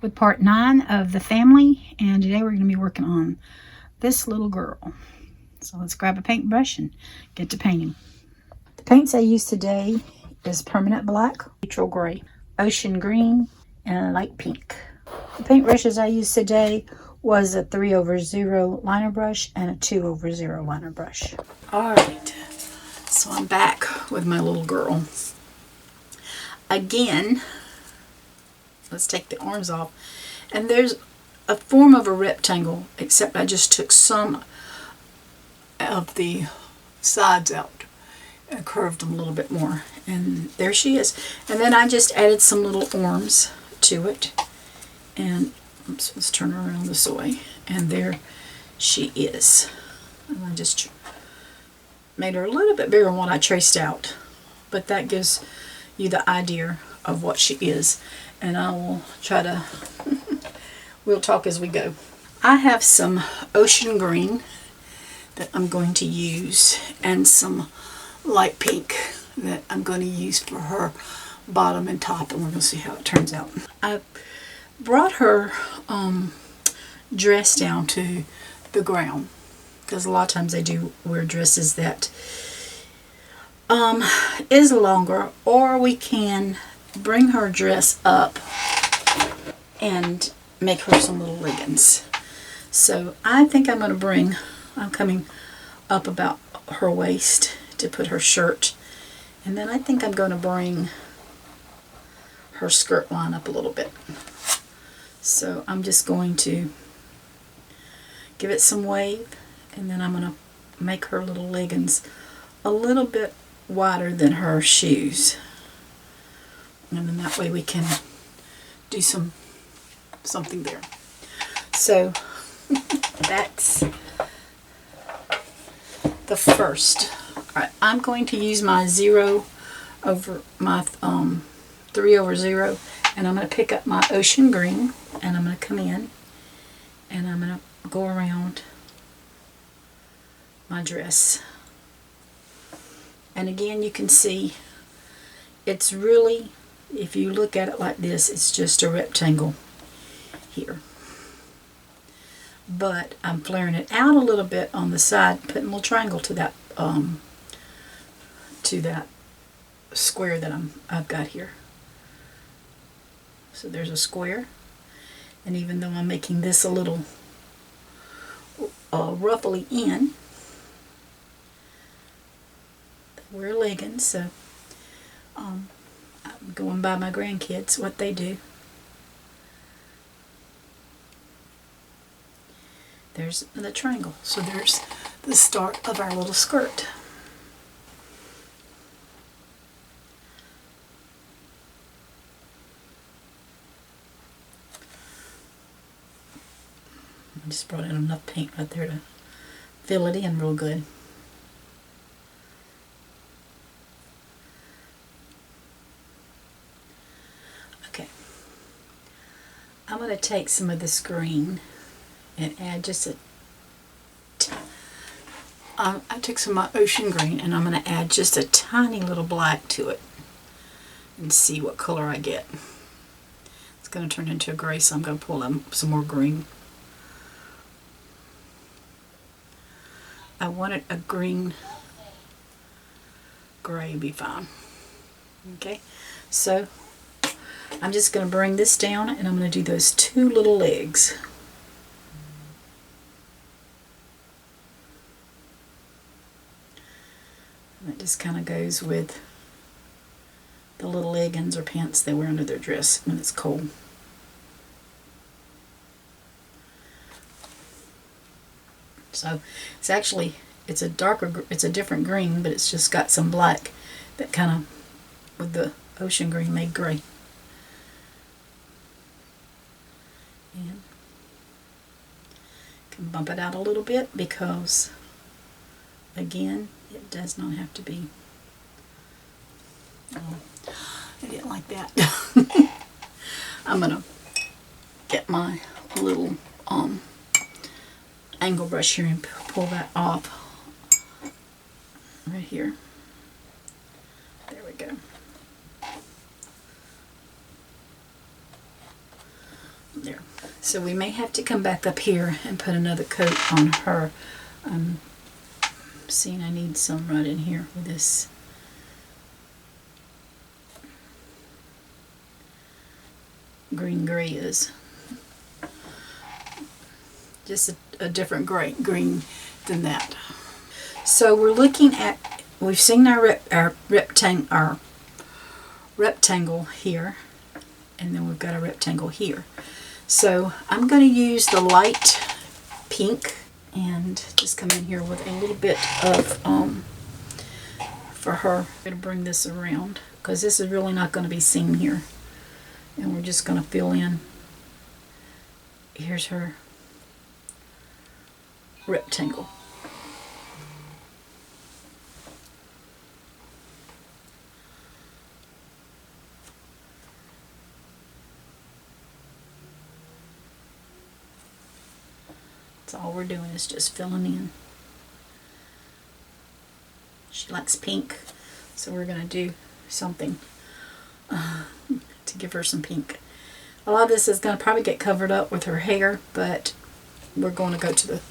with part 9 of the family, and today we're going to be working on this little girl. So let's grab a paintbrush and get to painting. The paints I use today is permanent black, neutral gray, ocean green, and light pink. The paintbrushes I used today was a 3/0 liner brush and a 2/0 liner brush. Alright, so I'm back with my little girl. Again, let's take the arms off. And there's a form of a rectangle, except I just took some of the sides out and curved them a little bit more. And there she is. And then I just added some little arms to it. And oops, let's turn her around this way. And there she is. And I just made her a little bit bigger than what I traced out. But that gives you the idea of what she is. And I will try to, we'll talk as we go. I have some ocean green that I'm going to use and some light pink that I'm going to use for her bottom and top, and we're going to see how it turns out. I brought her dress down to the ground because a lot of times they do wear dresses that is longer, or we can bring her dress up and make her some little leggings. So I think I'm coming up about her waist to put her shirt, and then I think I'm going to bring her skirt line up a little bit. So I'm just going to give it some wave, and then I'm going to make her little leggings a little bit wider than her shoes. And then that way we can do something there. So that's the first. Alright, I'm going to use my 3/0, and I'm going to pick up my ocean green, and I'm going to come in and I'm going to go around my dress. And again, you can see it's really, if you look at it like this, it's just a rectangle here. But I'm flaring it out a little bit on the side, putting a little triangle to that square that I've got here. So there's a square, and even though I'm making this a little ruffly in, wear leggings, so I'm going by my grandkids, what they do. There's the triangle, so there's the start of our little skirt. I just brought in enough paint right there to fill it in real good. Okay, I'm going to take some of this green and add just I took some of my ocean green, and I'm going to add just a tiny little black to it and see what color I get. It's going to turn into a gray, so I'm going to pull in some more green. I wanted a green gray be fine. Okay, so I'm just going to bring this down, and I'm going to do those two little legs. And it just kind of goes with the little leggings or pants they wear under their dress when it's cold. So it's actually, it's a different green, but it's just got some black that kind of, with the ocean green, made gray. And can bump it out a little bit because, again, it does not have to be. Oh, I didn't like that. I'm going to get my little angle brush here and pull that off right here. There we go. So we may have to come back up here and put another coat on her. Seeing I need some right in here with this. Green gray is. Just a different green than that. So we're looking at, we've seen our rectangle here, and then we've got a rectangle here. So I'm going to use the light pink and just come in here with a little bit of, for her. I'm going to bring this around because this is really not going to be seen here. And we're just going to fill in. Here's her rectangle. That's all we're doing is just filling in. She likes pink, so we're going to do something to give her some pink. A lot of this is going to probably get covered up with her hair, but we're going to go to the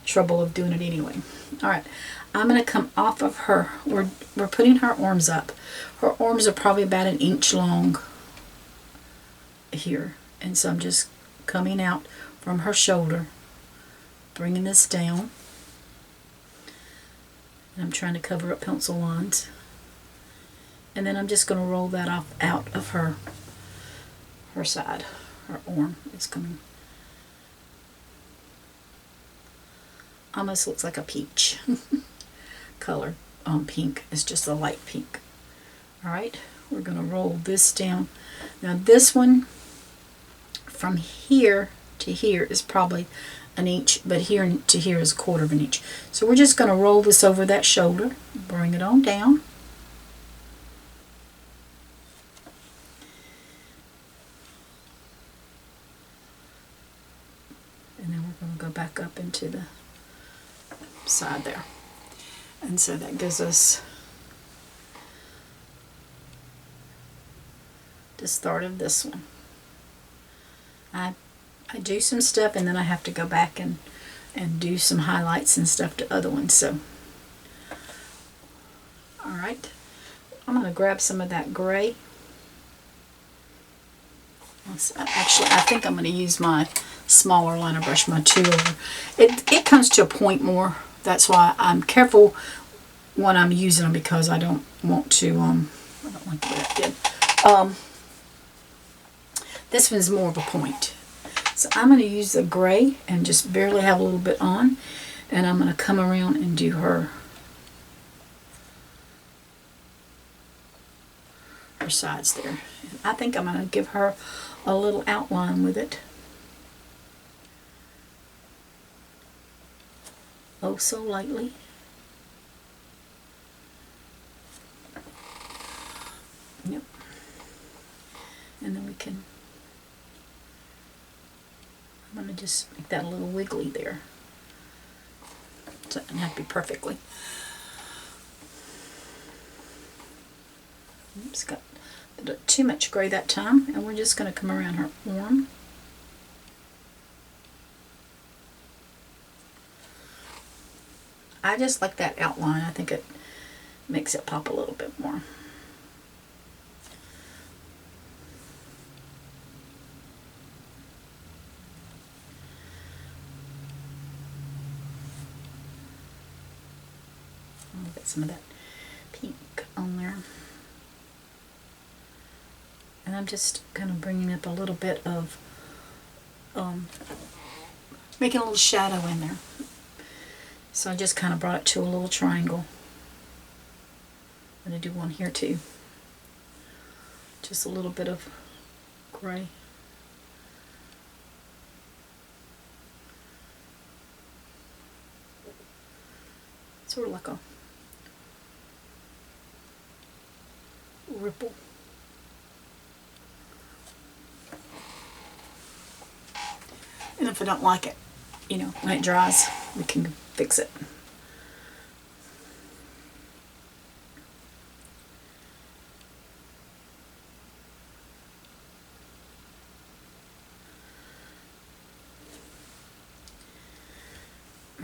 trouble of doing it anyway. Alright, I'm going to come off of her. We're putting her arms up. Her arms are probably about 1 inch long here. And so I'm just coming out from her shoulder, bringing this down. And I'm trying to cover up pencil lines. And then I'm just going to roll that off out of her side. Her arm is coming. Almost looks like a peach color. Pink. It's just a light pink. Alright, we're going to roll this down. Now this one, from here to here is probably 1 inch, but here to here is 1/4 of an inch. So we're just going to roll this over that shoulder, bring it on down. And then we're going to go back up into the side there. And so that gives us the start of this one. I do some stuff and then I have to go back and do some highlights and stuff to other ones. So, alright, I'm going to grab some of that gray. Actually, I think I'm going to use my smaller liner brush, my 2 over. It comes to a point more. That's why I'm careful when I'm using them, because I don't want to, I don't like the way that did. This one's more of a point. So I'm going to use the gray and just barely have a little bit on. And I'm going to come around and do her sides there. And I think I'm going to give her a little outline with it. Oh, so lightly. Yep. And then we can, I'm going to just make that a little wiggly there. So it doesn't have to be perfectly. Oops, got a bit too much gray that time. And we're just going to come around her arm. I just like that outline. I think it makes it pop a little bit more. I'll get some of that pink on there. And I'm just kind of bringing up a little bit of, making a little shadow in there. So I just kind of brought it to a little triangle. I'm going to do one here too. Just a little bit of gray. Sort of like a ripple. And if I don't like it, you know, when it dries, we can fix it.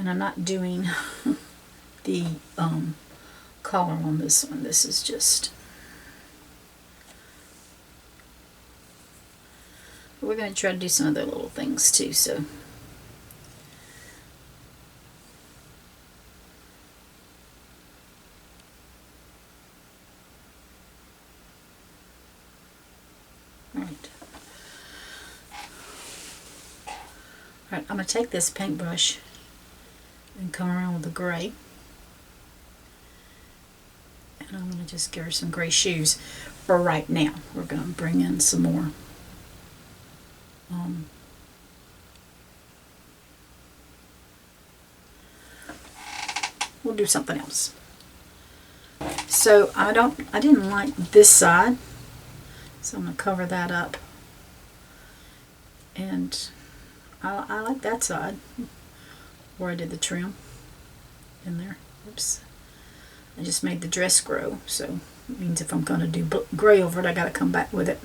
And I'm not doing the collar on this one. This is just... We're going to try to do some other little things too, so... Alright, I'm going to take this paintbrush and come around with the gray. And I'm going to just give her some gray shoes for right now. We're going to bring in some more. We'll do something else. So I didn't like this side, so I'm going to cover that up. And I like that side where I did the trim in there. Oops. I just made the dress grow, so it means if I'm going to do gray over it, I got to come back with it.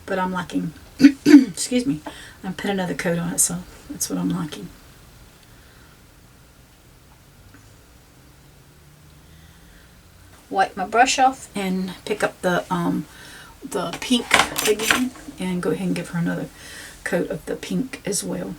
But I'm liking, excuse me, I'm putting another coat on it, so that's what I'm liking. Wipe my brush off and pick up the pink again and go ahead and give her another coat of the pink as well.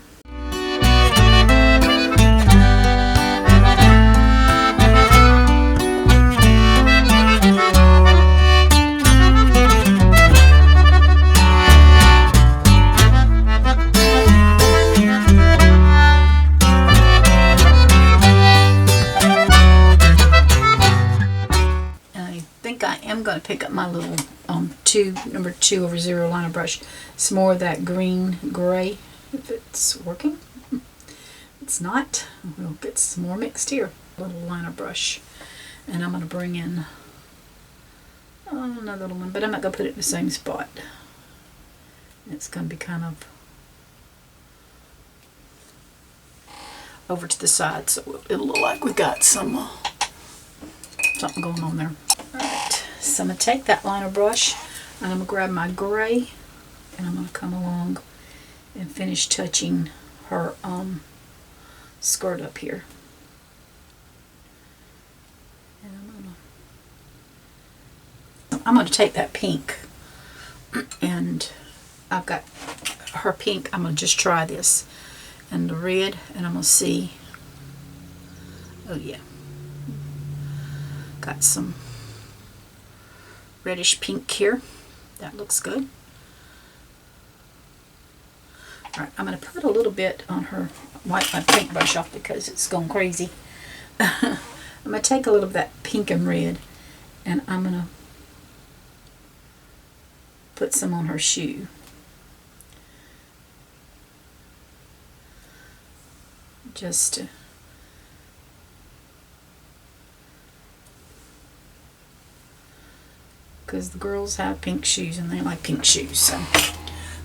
I'm going to pick up my little number 2/0 liner brush. Some more of that green gray, if it's working. It's not. We'll get some more mixed here. Little liner brush, and I'm going to bring in another little one, but I'm not going to put it in the same spot. It's going to be kind of over to the side, so it'll look like we got some something going on there. All right. So I'm going to take that liner brush and I'm going to grab my gray and I'm going to come along and finish touching her skirt up here. And I'm going to take that pink and I've got her pink. I'm going to just try this and the red and I'm going to see. Oh yeah. Got some reddish pink here. That looks good. Alright, I'm going to put a little bit on her, wipe my paintbrush off because it's going crazy. I'm going to take a little of that pink and red and I'm going to put some on her shoe. Just to because the girls have pink shoes and they like pink shoes, so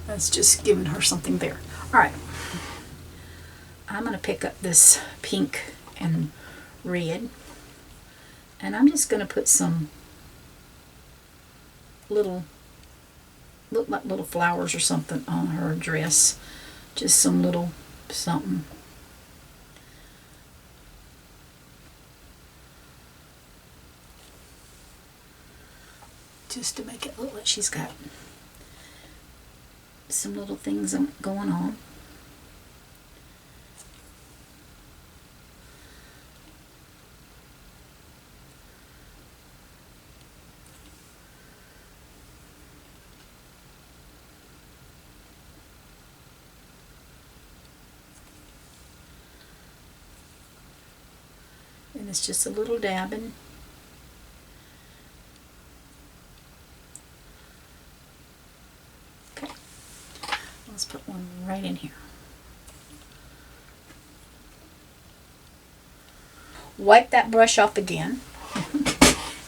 that's just giving her something there. Alright, I'm going to pick up this pink and red and I'm just going to put some little, look like little flowers or something on her dress. Just some little something. Just to make it look like she's got some little things going on. And it's just a little dabbing. Let's put one right in here. Wipe that brush off again.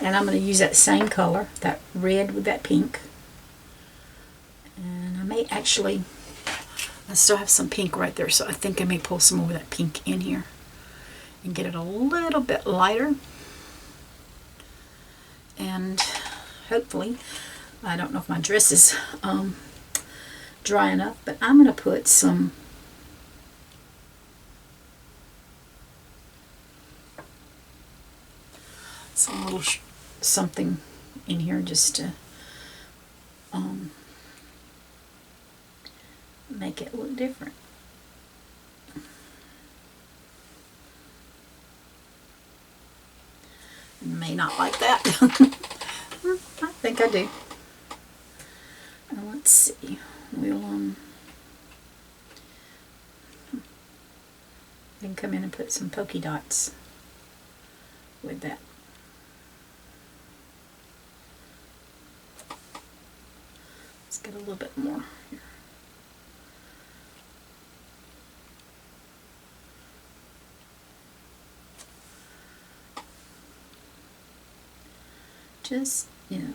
And I'm going to use that same color, that red with that pink. And I may actually, I still have some pink right there, so I think I may pull some more of that pink in here and get it a little bit lighter. And hopefully, I don't know if my dress is dry enough, but I'm going to put some some little something in here just to make it look different. You may not like that. I think I do. Let's see. We'll then come in and put some polka dots with that. Let's get a little bit more here. Just, you know,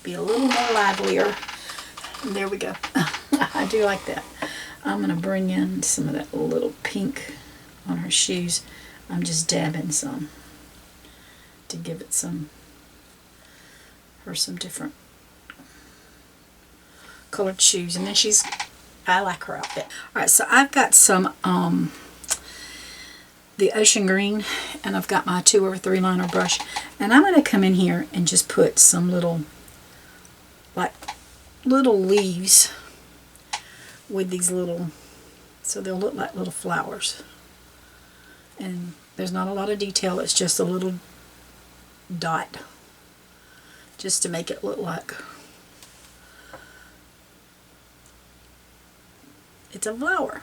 be a little more livelier. There we go. I do like that. I'm going to bring in some of that little pink on her shoes. I'm just dabbing some to give it some different colored shoes. And then I like her outfit. Alright, so I've got some the ocean green, and I've got my 2/3 liner brush, and I'm going to come in here and just put some little leaves with these little, so they'll look like little flowers. And there's not a lot of detail, it's just a little dot just to make it look like it's a flower.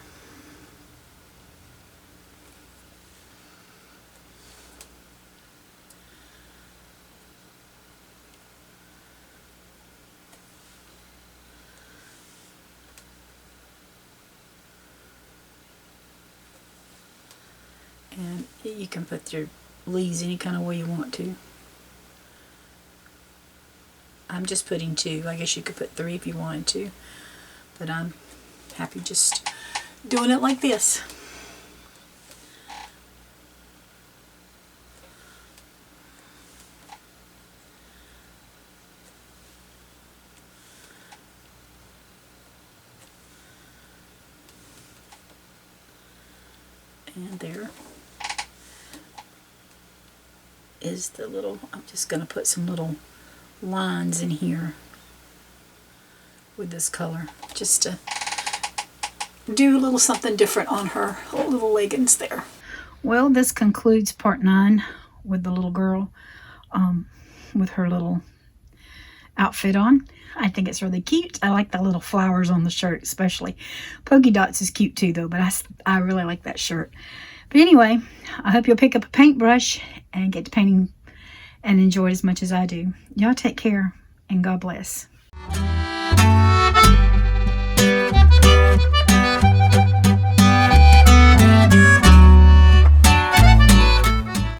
And you can put your leaves any kind of way you want to. I'm just putting 2. I guess you could put 3 if you wanted to. But I'm happy just doing it like this. And there is the little, I'm just going to put some little lines in here with this color just to do a little something different on her little leggings there. Well, this concludes part 9 with the little girl with her little outfit on. I think it's really cute. I like the little flowers on the shirt especially. Polka dots is cute too though, but I really like that shirt. But anyway, I hope you'll pick up a paintbrush and get to painting and enjoy it as much as I do. Y'all take care and God bless.